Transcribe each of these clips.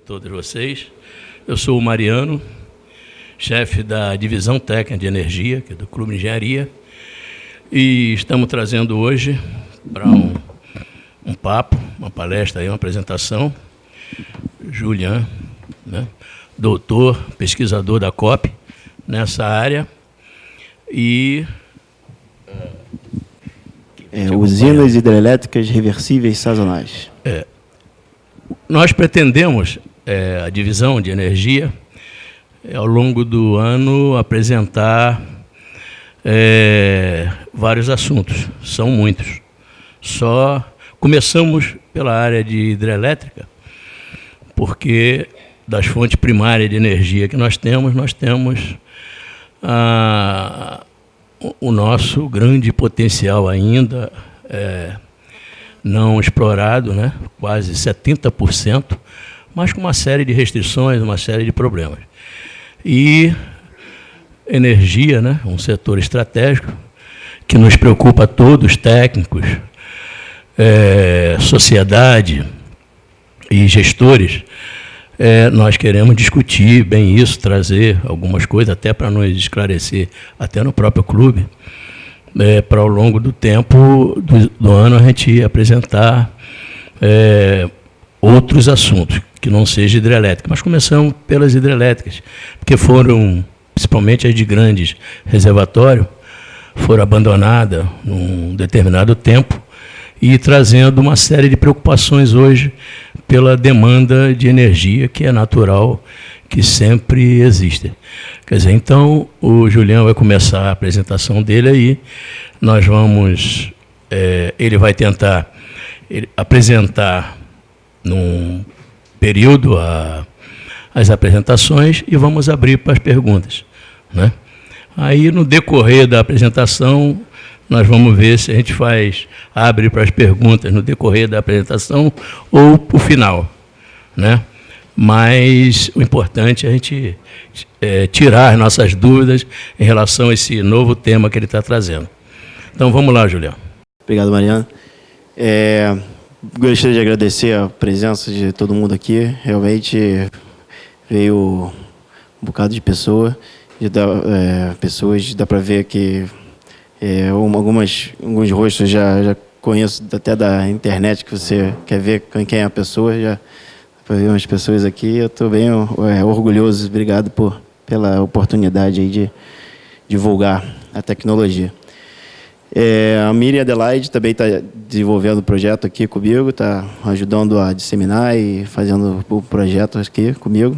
todos vocês. Eu sou o Mariano, chefe da Divisão Técnica de Energia, aqui do Clube de Engenharia, e estamos trazendo hoje para um papo, uma palestra, uma apresentação, Julian, né, doutor, pesquisador da COP nessa área, e... usinas hidrelétricas reversíveis sazonais. Nós pretendemos, a divisão de energia, ao longo do ano, apresentar vários assuntos. São muitos. Só começamos pela área de hidrelétrica, porque das fontes primárias de energia que nós temos o nosso grande potencial ainda não explorado, né? Quase 70%, mas com uma série de restrições, uma série de problemas. E energia, né? Um setor estratégico que nos preocupa a todos, técnicos, sociedade e gestores. Nós queremos discutir bem isso, trazer algumas coisas até para nos esclarecer, até no próprio clube, para ao longo do tempo do ano a gente apresentar outros assuntos, que não seja hidrelétrica. Mas começamos pelas hidrelétricas, porque foram, principalmente as de grandes reservatórios, foram abandonadas num determinado tempo e trazendo uma série de preocupações hoje pela demanda de energia, que é natural, que sempre existe. Quer dizer, então, o Julião vai começar a apresentação dele aí, nós vamos, ele vai tentar apresentar num período as apresentações e vamos abrir para as perguntas, né? Aí, no decorrer da apresentação, nós vamos ver se a gente abre para as perguntas no decorrer da apresentação ou para o final, né? Mas o importante é a gente tirar as nossas dúvidas em relação a esse novo tema que ele está trazendo. Então, vamos lá, Julião. Obrigado, Mariano. Gostaria de agradecer a presença de todo mundo aqui. Realmente veio um bocado de pessoas, dá para ver que alguns rostos já conheço até da internet, que você quer ver quem é a pessoa, já ver umas pessoas aqui. Eu estou bem orgulhoso. Obrigado pela oportunidade aí de divulgar a tecnologia. A Miriam Adelaide também está desenvolvendo o projeto aqui comigo, está ajudando a disseminar e fazendo o projeto aqui comigo.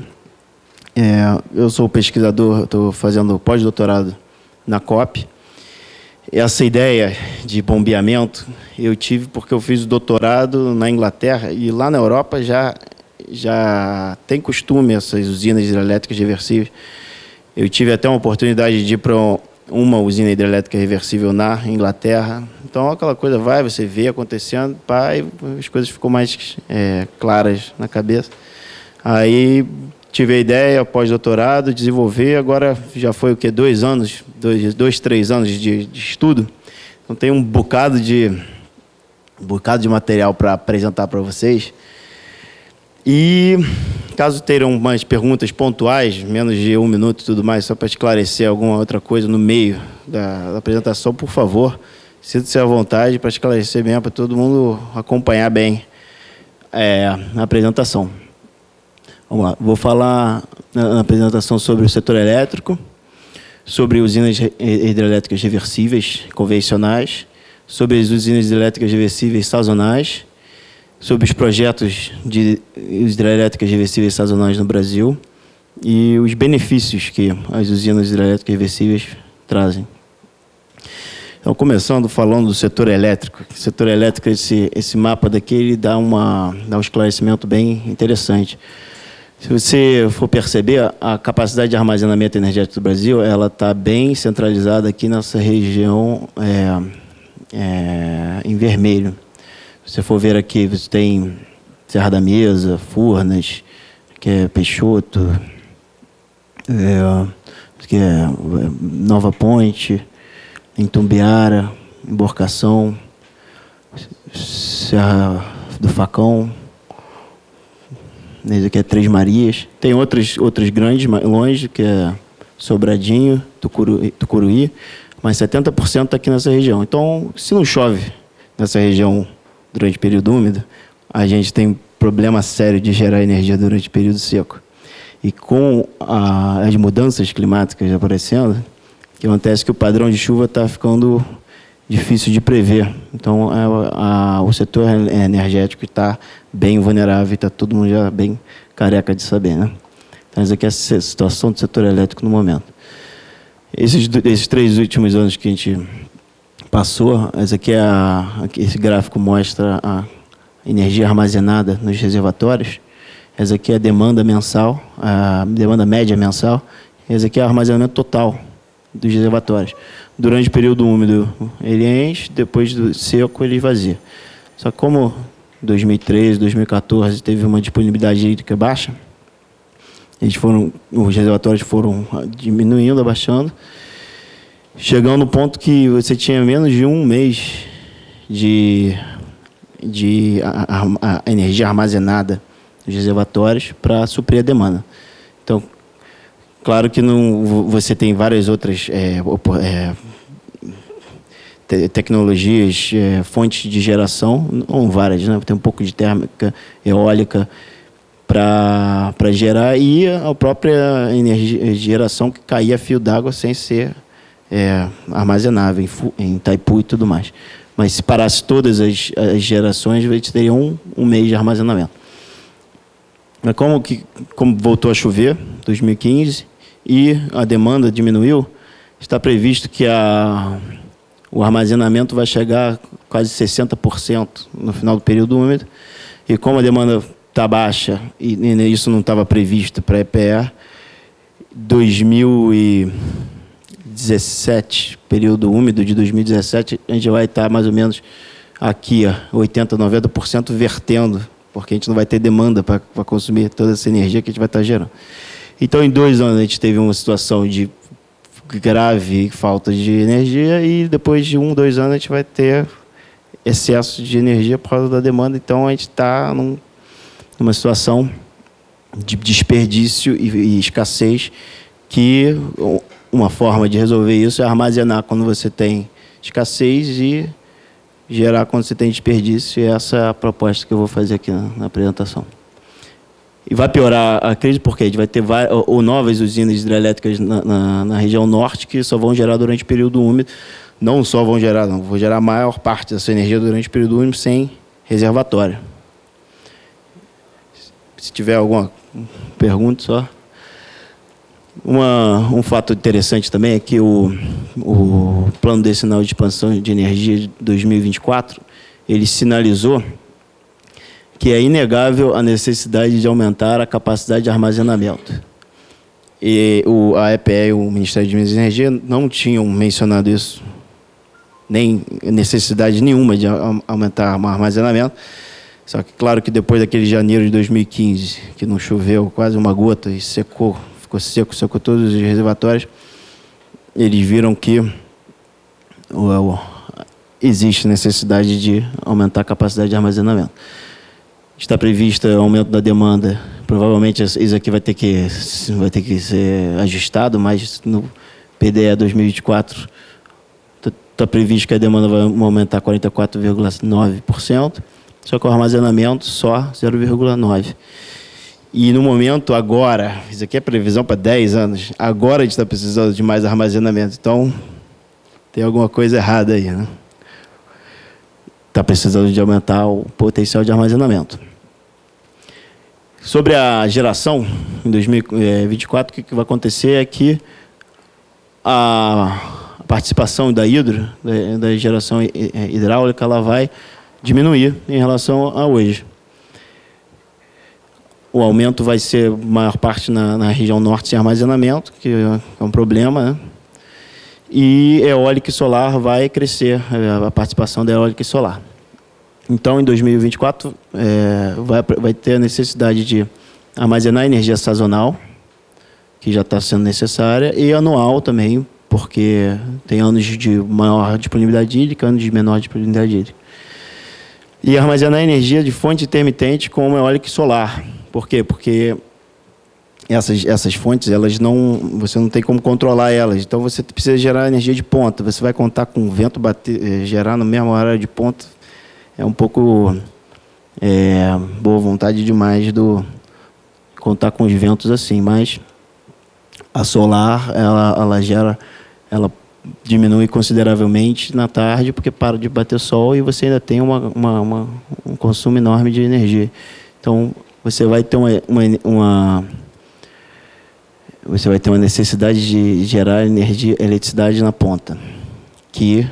Eu sou pesquisador, estou fazendo pós-doutorado na COP. Essa ideia de bombeamento eu tive porque eu fiz o doutorado na Inglaterra e lá na Europa já tem costume essas usinas hidrelétricas reversíveis. Eu tive até uma oportunidade de ir para uma usina hidrelétrica reversível na Inglaterra. Então, aquela coisa você vê acontecendo, e as coisas ficam mais claras na cabeça. Aí tive a ideia, pós-doutorado, desenvolver. Agora já foi o quê? 2 anos, 3 anos de estudo. Então tem um bocado de material para apresentar para vocês. E caso tenham umas perguntas pontuais, menos de 1 minuto e tudo mais, só para esclarecer alguma outra coisa no meio da apresentação, por favor, sinta-se à vontade para esclarecer bem, para todo mundo acompanhar bem a apresentação. Vamos lá, vou falar na apresentação sobre o setor elétrico, sobre usinas hidrelétricas reversíveis convencionais, sobre as usinas hidrelétricas reversíveis sazonais, sobre os projetos de hidrelétricas reversíveis sazonais no Brasil e os benefícios que as usinas hidrelétricas reversíveis trazem. Então, começando falando do setor elétrico. O setor elétrico, esse mapa daqui, ele dá um esclarecimento bem interessante. Se você for perceber, a capacidade de armazenamento energético do Brasil, ela está bem centralizada aqui nessa região em vermelho. Se você for ver aqui, você tem Serra da Mesa, Furnas, que é Peixoto, que é Nova Ponte, em Tumbiara, Emborcação, Serra do Facão, Esse aqui é Três Marias. Tem outros grandes mais longe, que é Sobradinho, Tucuruí, mas 70% está aqui nessa região. Então, se não chove nessa região durante o período úmido, a gente tem problema sério de gerar energia durante o período seco. E com as mudanças climáticas aparecendo, o que acontece é que o padrão de chuva está ficando difícil de prever. Então, o setor energético está bem vulnerável, está todo mundo já bem careca de saber, né? Então, essa aqui é a situação do setor elétrico no momento. Esses 3 últimos anos que a gente passou, esse gráfico mostra a energia armazenada nos reservatórios. Essa aqui é a demanda mensal, a demanda média mensal. Esse aqui é o armazenamento total dos reservatórios. Durante o período úmido, ele enche, depois do seco, ele esvazia. Só que como 2013, 2014 teve uma disponibilidade hídrica baixa, os reservatórios foram diminuindo, abaixando, chegando no ponto que você tinha menos de um mês de energia armazenada nos reservatórios para suprir a demanda. Então, claro que você tem várias outras tecnologias, fontes de geração, não várias, né? Tem um pouco de térmica, eólica para gerar, e a própria energia geração que caía fio d'água sem ser armazenável em Itaipu e tudo mais. Mas se parasse todas as gerações, a gente teria um mês de armazenamento. Mas como voltou a chover, 2015, e a demanda diminuiu, está previsto que o armazenamento vai chegar a quase 60% no final do período úmido. E como a demanda está baixa, e isso não estava previsto para a EPE, 2017, período úmido de 2017, a gente vai estar mais ou menos aqui, 80%, 90% vertendo, porque a gente não vai ter demanda para consumir toda essa energia que a gente vai estar gerando. Então, em 2 anos, a gente teve uma situação de grave falta de energia, e depois de 1, 2 anos, a gente vai ter excesso de energia por causa da demanda. Então, a gente está numa situação de desperdício e escassez, que uma forma de resolver isso é armazenar quando você tem escassez e gerar quando você tem desperdício. E essa é a proposta que eu vou fazer aqui na apresentação. E vai piorar a crise porque a gente vai ter novas usinas hidrelétricas na região norte, que só vão gerar durante o período úmido. Não só vão gerar, vão gerar a maior parte dessa energia durante o período úmido sem reservatório. Se tiver alguma pergunta só. Um fato interessante também é que o Plano Decenal de Expansão de Energia de 2024, ele sinalizou que é inegável a necessidade de aumentar a capacidade de armazenamento. E a EPE e o Ministério de Minas e Energia não tinham mencionado isso, nem necessidade nenhuma de aumentar o armazenamento. Só que, claro que depois daquele janeiro de 2015, que não choveu quase uma gota e secou todos os reservatórios, eles viram que existe necessidade de aumentar a capacidade de armazenamento. Está previsto o aumento da demanda. Provavelmente isso aqui vai ter que ser ajustado, mas no PDE 2024 está previsto que a demanda vai aumentar 44,9%, só que o armazenamento só 0,9%. E no momento, agora, isso aqui é previsão para 10 anos, agora a gente está precisando de mais armazenamento. Então, tem alguma coisa errada aí, né? Está precisando de aumentar o potencial de armazenamento. Sobre a geração, em 2024, o que vai acontecer é que a participação da da geração hidráulica, ela vai diminuir em relação a hoje. O aumento vai ser, maior parte, na região norte sem armazenamento, que é um problema, né? E eólica e solar vai crescer, a participação da eólica e solar. Então, em 2024, vai ter a necessidade de armazenar energia sazonal, que já está sendo necessária, e anual também, porque tem anos de maior disponibilidade hídrica, anos de menor disponibilidade hídrica. E armazenar energia de fonte intermitente como eólica e solar, Por quê? Porque essas fontes, você não tem como controlar elas. Então, você precisa gerar energia de ponta. Você vai contar com o vento gerar na mesma hora de ponta. É um pouco boa vontade demais contar com os ventos assim. Mas a solar, ela diminui consideravelmente na tarde, porque para de bater sol e você ainda tem um consumo enorme de energia. Então, você vai ter uma necessidade de gerar eletricidade na ponta, que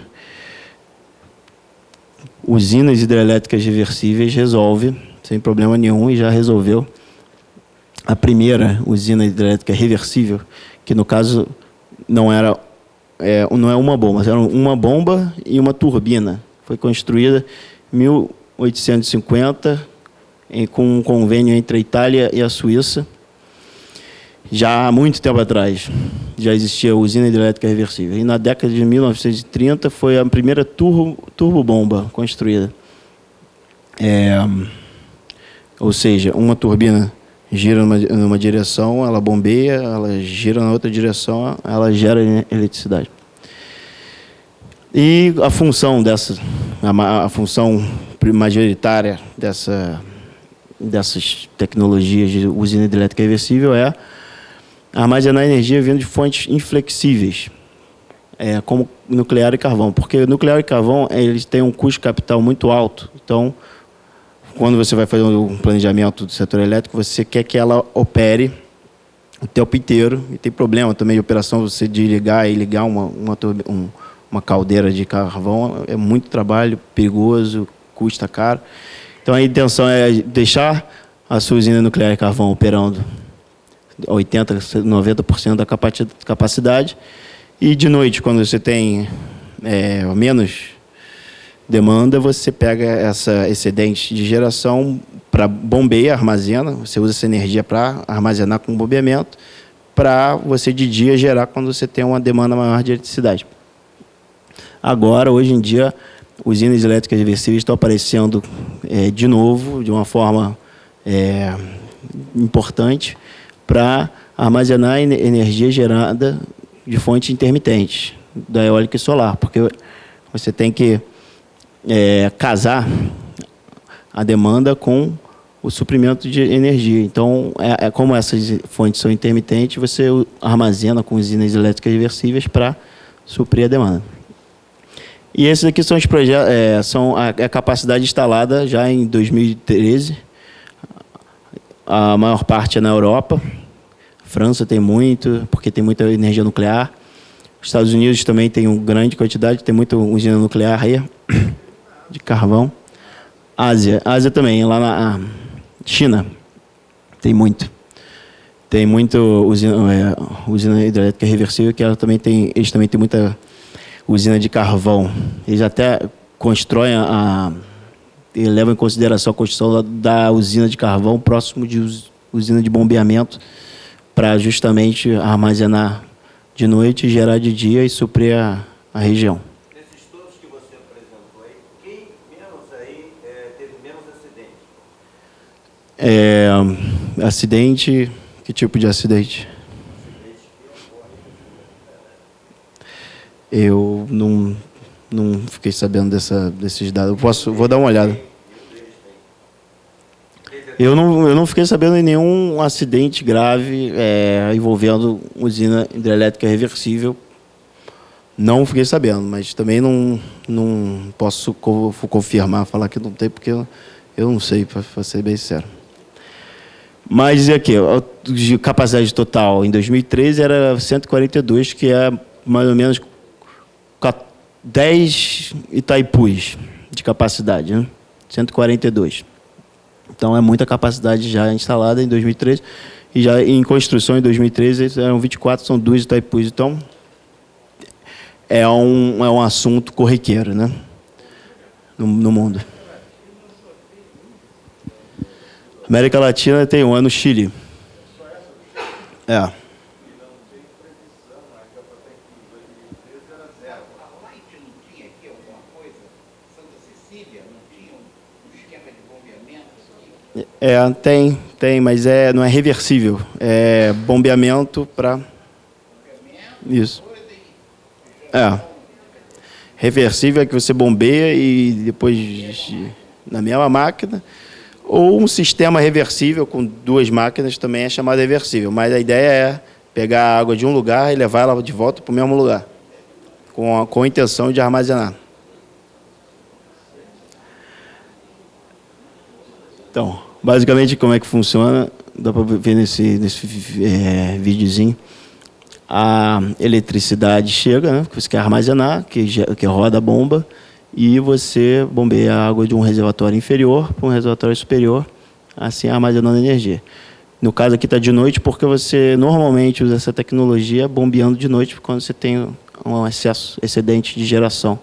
usinas hidrelétricas reversíveis resolve sem problema nenhum, e já resolveu. A primeira usina hidrelétrica reversível, que no caso não é uma bomba, era uma bomba e uma turbina. Foi construída em 1850, com um convênio entre a Itália e a Suíça. Já há muito tempo atrás, já existia a usina hidrelétrica reversível. E na década de 1930 foi a primeira turbobomba construída. Ou seja, uma turbina gira numa direção, ela bombeia, ela gira na outra direção, ela gera eletricidade. E a função a função majoritária dessas tecnologias de usina hidrelétrica reversível é armazenar energia vindo de fontes inflexíveis, como nuclear e carvão. Porque nuclear e carvão, eles têm um custo de capital muito alto. Então, quando você vai fazer um planejamento do setor elétrico, você quer que ela opere o tempo inteiro. E tem problema também de operação, você de ligar e ligar uma caldeira de carvão. É muito trabalho, perigoso, custa caro. Então, a intenção é deixar a sua usina nuclear e carvão operando 80%, 90% da capacidade. E de noite, quando você tem menos demanda, você pega essa excedente de geração para bombear, armazena. Você usa essa energia para armazenar com bombeamento, para você de dia gerar quando você tem uma demanda maior de eletricidade. Agora, hoje em dia, usinas elétricas reversíveis estão aparecendo de novo, de uma forma importante, para armazenar energia gerada de fontes intermitentes, da eólica e solar, porque você tem que casar a demanda com o suprimento de energia. Então, como essas fontes são intermitentes, você armazena com usinas elétricas reversíveis para suprir a demanda. E esses aqui são os projetos, são a capacidade instalada já em 2013. A maior parte é na Europa. França tem muito, porque tem muita energia nuclear. Os Estados Unidos também tem uma grande quantidade, tem muita usina nuclear aí, de carvão. Ásia também, lá na China, tem muito. Tem muita usina hidrelétrica reversível, que eles também têm muita usina de carvão. Eles até constroem e levam em consideração a construção da usina de carvão próximo de usina de bombeamento, para justamente armazenar de noite, gerar de dia e suprir a região. Desses todos que você apresentou aí, quem menos aí teve menos acidente? Acidente, que tipo de acidente? Eu não fiquei sabendo desses dados. Vou dar uma olhada. Eu não fiquei sabendo de nenhum acidente grave envolvendo usina hidrelétrica reversível. Não fiquei sabendo, mas também não posso confirmar, falar que não tem, porque eu não sei, para ser bem sincero. Mas aqui, a capacidade total em 2013 era 142, que é mais ou menos 10 Itaipus de capacidade, né? 142. Então, é muita capacidade já instalada em 2013. E já em construção em 2013 eram 24, são 2 Itaipus. Então, é um assunto corriqueiro, né? No mundo. América Latina tem um, no Chile. Tem, mas não é reversível. É bombeamento para... Isso. Reversível é que você bombeia e depois na mesma máquina, ou um sistema reversível com 2 máquinas também é chamado reversível, mas a ideia é pegar a água de um lugar e levar ela de volta para o mesmo lugar, com a intenção de armazenar. Então, basicamente, como é que funciona, dá para ver nesse videozinho. A eletricidade chega, né, que você quer armazenar, que roda a bomba, e você bombeia a água de um reservatório inferior para um reservatório superior, assim armazenando energia. No caso aqui está de noite, porque você normalmente usa essa tecnologia bombeando de noite quando você tem um excedente de geração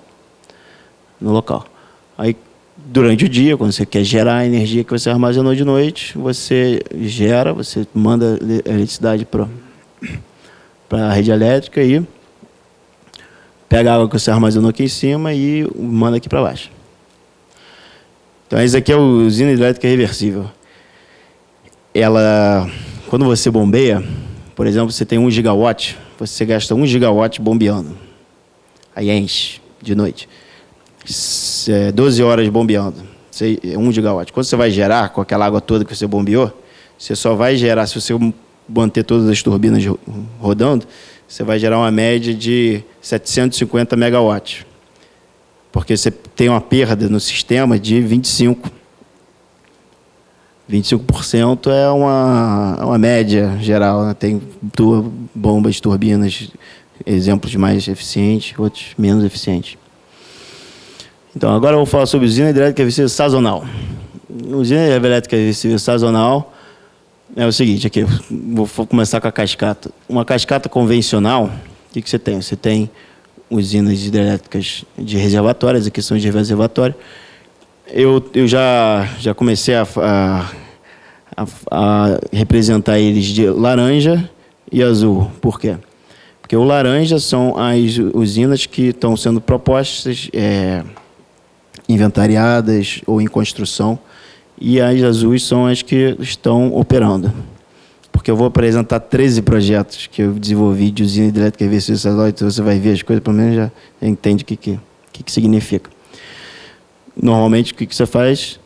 no local. Aí, durante o dia, quando você quer gerar a energia que você armazenou de noite, você manda a eletricidade para a rede elétrica e pega a água que você armazenou aqui em cima e manda aqui para baixo. Então, esse aqui é a usina hidrelétrica reversível. Quando você bombeia, por exemplo, você tem 1 gigawatt, você gasta 1 gigawatt bombeando. Aí enche de noite. 12 horas bombeando, 1 gigawatt. Quando você vai gerar com aquela água toda que você bombeou, você só vai gerar, se você manter todas as turbinas rodando, você vai gerar uma média de 750 megawatts. Porque você tem uma perda no sistema de 25%. 25% é uma média geral, né? Tem bombas, turbinas, exemplos mais eficientes, outros menos eficientes. Então, agora eu vou falar sobre usina hidrelétrica reversível sazonal. Usina hidrelétrica reversível sazonal é o seguinte, aqui, vou começar com a cascata. Uma cascata convencional, o que você tem? Você tem usinas hidrelétricas de reservatórios, aqui são de reservatório. Eu já comecei a representar eles de laranja e azul. Por quê? Porque o laranja são as usinas que estão sendo propostas, inventariadas ou em construção, e as azuis são as que estão operando. Porque eu vou apresentar 13 projetos que eu desenvolvi de usina hidrelétrica reversível sazonal, então você vai ver as coisas, pelo menos já entende o que significa. Normalmente, o que você faz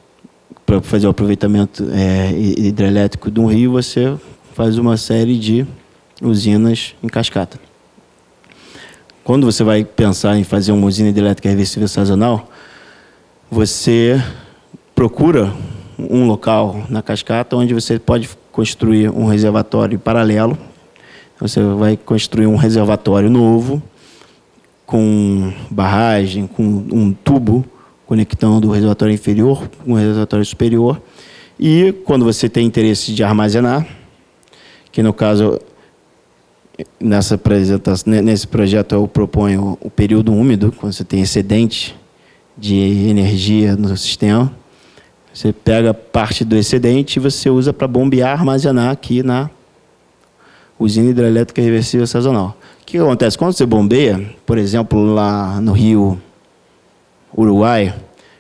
para fazer o aproveitamento hidrelétrico de um rio? Você faz uma série de usinas em cascata. Quando você vai pensar em fazer uma usina hidrelétrica reversível sazonal, você procura um local na cascata onde você pode construir um reservatório paralelo. Você vai construir um reservatório novo, com barragem, com um tubo conectando o reservatório inferior com o reservatório superior. E quando você tem interesse de armazenar, que no caso, nesse projeto eu proponho o período úmido, quando você tem excedente de energia no sistema, você pega parte do excedente e você usa para bombear, armazenar aqui na usina hidrelétrica reversível sazonal. O que acontece? Quando você bombeia, por exemplo, lá no rio Uruguai,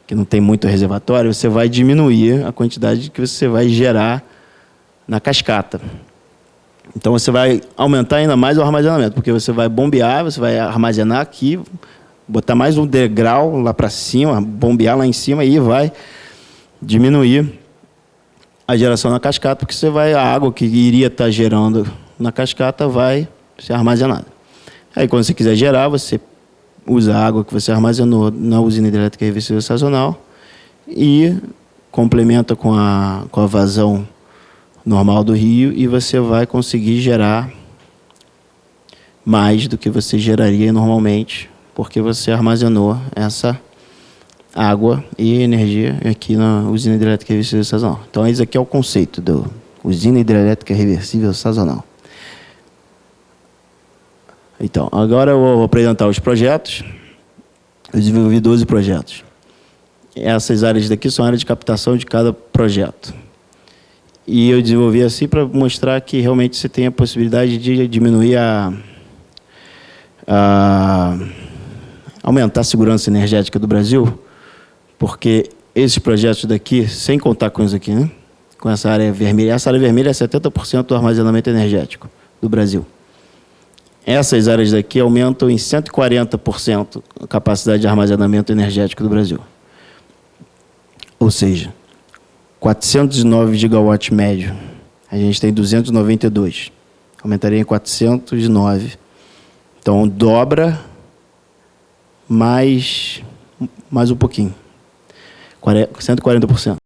que não tem muito reservatório, você vai diminuir a quantidade que você vai gerar na cascata. Então, você vai aumentar ainda mais o armazenamento, porque você vai bombear, você vai armazenar aqui, botar mais um degrau lá para cima, bombear lá em cima e vai diminuir a geração na cascata, porque a água que iria estar gerando na cascata vai ser armazenada. Aí, quando você quiser gerar, você usa a água que você armazenou na usina hidrelétrica reversível sazonal e complementa com a vazão normal do rio e você vai conseguir gerar mais do que você geraria normalmente, porque você armazenou essa água e energia aqui na usina hidrelétrica reversível sazonal. Então, esse aqui é o conceito da usina hidrelétrica reversível sazonal. Então, agora eu vou apresentar os projetos. Eu desenvolvi 12 projetos. Essas áreas daqui são áreas de captação de cada projeto. E eu desenvolvi assim para mostrar que realmente você tem a possibilidade de diminuir aumentar a segurança energética do Brasil, porque esses projetos daqui, sem contar com isso aqui, né? com essa área vermelha. Essa área vermelha é 70% do armazenamento energético do Brasil. Essas áreas daqui aumentam em 140% a capacidade de armazenamento energético do Brasil. Ou seja, 409 gigawatts médio. A gente tem 292. Aumentaria em 409. Então, dobra mais um pouquinho. 140%.